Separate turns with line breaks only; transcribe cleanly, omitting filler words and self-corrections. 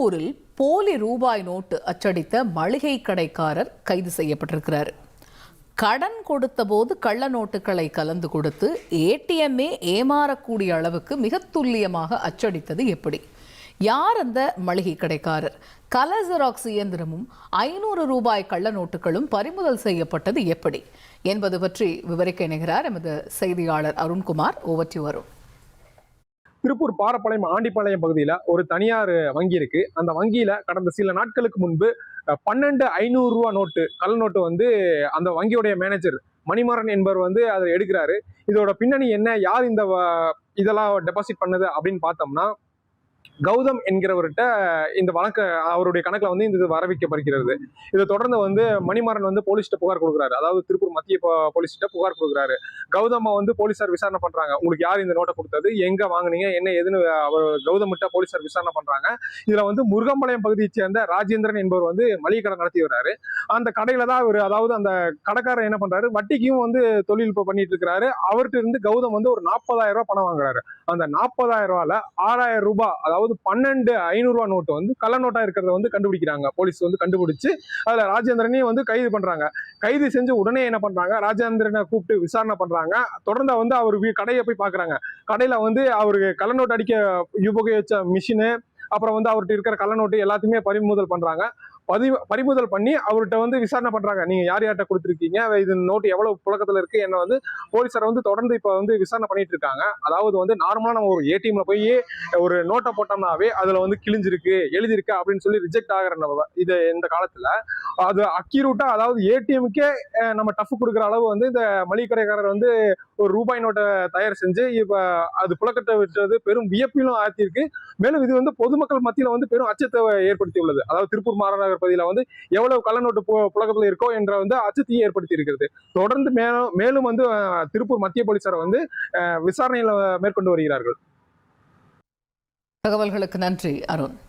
ஊரில் போலி ரூபாய் நோட்டு அச்சடித்த மளிகை கடைக்காரர் கைது செய்யப்பட்டிருக்கிறார். கடன் கொடுத்த போது கள்ள நோட்டுகளை கலந்து கொடுத்து ஏடிஎம்மே ஏமாறக்கூடிய அளவுக்கு மிக துல்லியமாக அச்சடித்தது எப்படி? யார் அந்த மளிகை கடைக்காரர்? கலர் ஜெராக்ஸ் இயந்திரமும் 500 ரூபாய் கள்ள நோட்டுகளும் பறிமுதல் செய்யப்பட்டது எப்படி என்பது பற்றி விவரிக்க இணைகிறார் எமது செய்தியாளர் அருண்குமார். Over to Arun.
திருப்பூர் பாரப்பாளையம் ஆண்டிப்பாளையம் பகுதியில் ஒரு தனியார் வங்கி இருக்கு. அந்த வங்கியில கடந்த சில நாட்களுக்கு முன்பு 500 ரூபா நோட்டு கள்ள நோட்டு அந்த வங்கியுடைய மேனேஜர் மணிமாறன் என்பவர் அதை எடுக்கிறாரு. இதோட பின்னணி என்ன, யார் இதெல்லாம் டெபாசிட் பண்ணது அப்படின்னு பார்த்தோம்னா, கௌதம் என்கிறவர்கிட்ட இந்த வழக்கு அவருடைய கணக்குல இந்த வர வைக்கப்படுகிறது. இதை தொடர்ந்து மணிமாறன் போலீஸ்கிட்ட புகார் கொடுக்குறாரு. அதாவது திருப்பூர் மத்திய போலீஸ்கிட்ட புகார் கொடுக்குறாரு. கௌதம் போலீசார் விசாரணை பண்றாங்க. உங்களுக்கு யார் இந்த நோட்டை கொடுத்தது, எங்க வாங்குனீங்க, என்ன எதுன்னு அவர் கௌதம்கிட்ட போலீசார் விசாரணை பண்றாங்க. இதுல முருகம்பாளையம் பகுதியை சேர்ந்த ராஜேந்திரன் என்பவர் மளிகை கடை நடத்தி வர்றாரு. அந்த கடையில தான் அவர், அதாவது அந்த கடைக்காரர் என்ன பண்றாரு, வட்டிக்கும் தொழில் பண்ணிட்டு இருக்கிறாரு. அவர்கிட்ட இருந்து கௌதம் ஒரு 40,000 ரூபாய் பணம் வாங்குறாரு. அந்த 40,000 ரூபாயில 6,000 ரூபாய், அதாவது 500 ரூபாய் நோட்டு கள்ள நோட்டா இருக்கிறத கண்டுபிடிக்கிறாங்க. போலீஸ் கண்டுபிடிச்சு அதுல ராஜேந்திரனையும் கைது பண்றாங்க. கைது செஞ்சு உடனே என்ன பண்றாங்க, ராஜேந்திரனை கூப்பிட்டு விசாரணை பண்றாங்க. தொடர்ந்து அவர் கடையை போய் பாக்குறாங்க. கடையில அவருக்கு கள்ள நோட்டு அடிக்க உபயோகிச்ச மிஷினு, அப்புறம் அவர்கிட்ட இருக்கிற கள்ள நோட்டு எல்லாத்தையுமே பறிமுதல் பண்றாங்க. பறிமுதல் பண்ணி அவர்கிட்ட விசாரணை பண்றாங்க. நீங்க யார் யார்கிட்ட கொடுத்துருக்கீங்க, இது நோட்டு எவ்வளவு புழக்கத்துல இருக்கு, என்ன போலீசார் தொடர்ந்து இப்ப விசாரணை பண்ணிட்டு இருக்காங்க. அதாவது நார்மலா நம்ம ஒரு ஏடிஎம்ல போய் ஒரு நோட்டை போட்டோம்னாவே அதுல கிழிஞ்சிருக்கு, எழுதிருக்கு அப்படின்னு சொல்லி ரிஜெக்ட் ஆகிற இது இந்த காலத்துல அது அக்யூரேட்டா, அதாவது ஏடிஎம்க்கே நம்ம டஃப் கொடுக்குற அளவு இந்த மளிகை கடைக்காரர் ஒரு ரூபாய் நோட்டை தயார் செஞ்சு இப்ப அது புழக்கத்தை விட்டது பெரும் வியப்பிலும் ஆத்திருக்கு. மேலும் இது பொதுமக்கள் மத்தியில பெரும் அச்சத்தை ஏற்படுத்தி உள்ளது. அதாவது திருப்பூர் மாநகர் பகுதியில எவ்வளவு கள்ள நோட்டு புழக்கத்துல இருக்கோ என்ற அச்சத்தையும் ஏற்படுத்தி இருக்கிறது. தொடர்ந்து மேலும் திருப்பூர் மத்திய போலீசார் விசாரணையில மேற்கொண்டு வருகிறார்கள்.
தகவல்களுக்கு நன்றி அருண்.